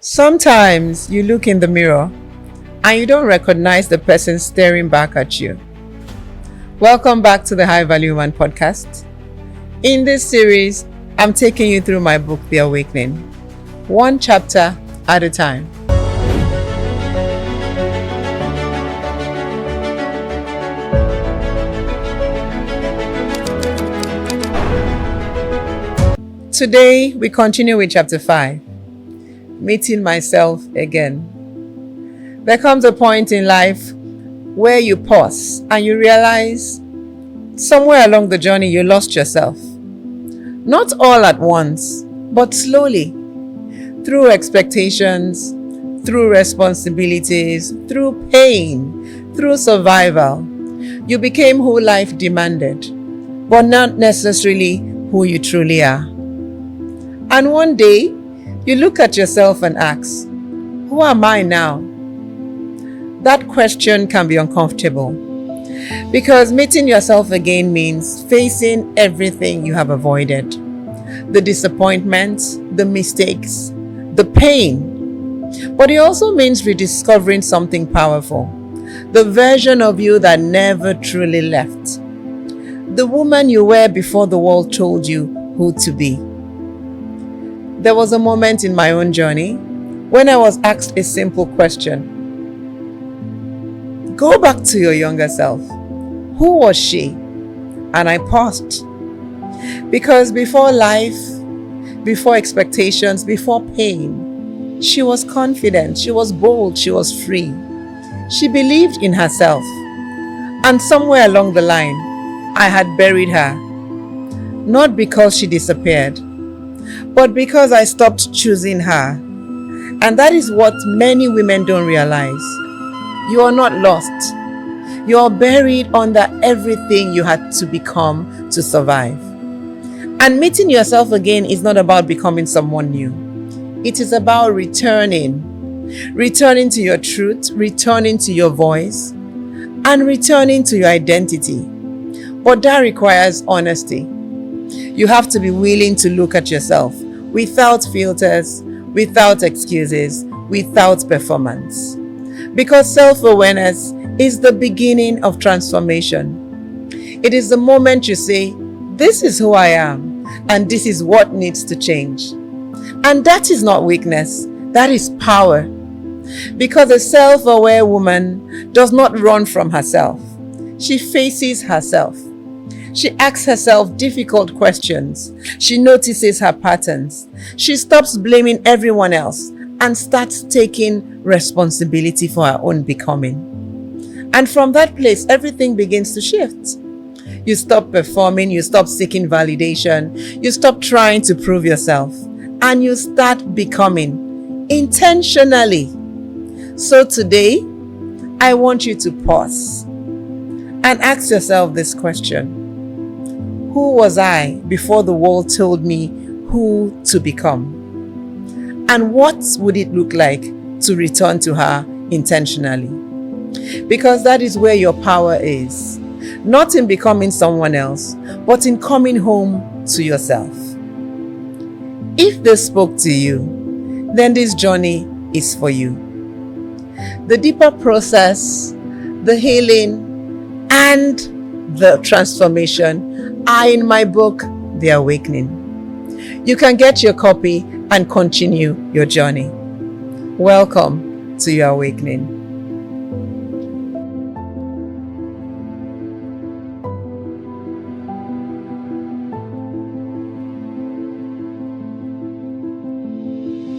Sometimes you look in the mirror and you don't recognize the person staring back at you. Welcome back to the High Value Woman podcast. In this series, I'm taking you through my book, The Awakening, one chapter at a time. Today, we continue with chapter 5. Meeting myself again. There comes a point in life where you pause and you realize somewhere along the journey you lost yourself. Not all at once, but slowly. Through expectations, through responsibilities, through pain, through survival. You became who life demanded, but not necessarily who you truly are. And one day, you look at yourself and ask, who am I now? That question can be uncomfortable because meeting yourself again means facing everything you have avoided. The disappointments, the mistakes, the pain. But it also means rediscovering something powerful. The version of you that never truly left. The woman you were before the world told you who to be. There was a moment in my own journey when I was asked a simple question. Go back to your younger self. Who was she? And I paused. Because before life, before expectations, before pain, she was confident, she was bold, she was free. She believed in herself. And somewhere along the line, I had buried her. Not because she disappeared, but because I stopped choosing her. And that is what many women don't realize. You are not lost. You are buried under everything you had to become to survive. And meeting yourself again is not about becoming someone new. It is about returning to your truth, returning to your voice, and returning to your identity. But that requires honesty. You have to be willing to look at yourself without filters, without excuses, without performance. Because self-awareness is the beginning of transformation. It is the moment you say, this is who I am, and this is what needs to change. And that is not weakness, that is power. Because a self-aware woman does not run from herself. She faces herself. She asks herself difficult questions. She notices her patterns. She stops blaming everyone else and starts taking responsibility for her own becoming. And from that place, everything begins to shift. You stop performing, you stop seeking validation, you stop trying to prove yourself, and you start becoming intentionally. So today, I want you to pause and ask yourself this question. Who was I before the world told me who to become? And what would it look like to return to her intentionally? Because that is where your power is. Not in becoming someone else, but in coming home to yourself. If this spoke to you, then this journey is for you. The deeper process, the healing, and the transformation are in my book, The Awakening. You can get your copy and continue your journey. Welcome to your awakening.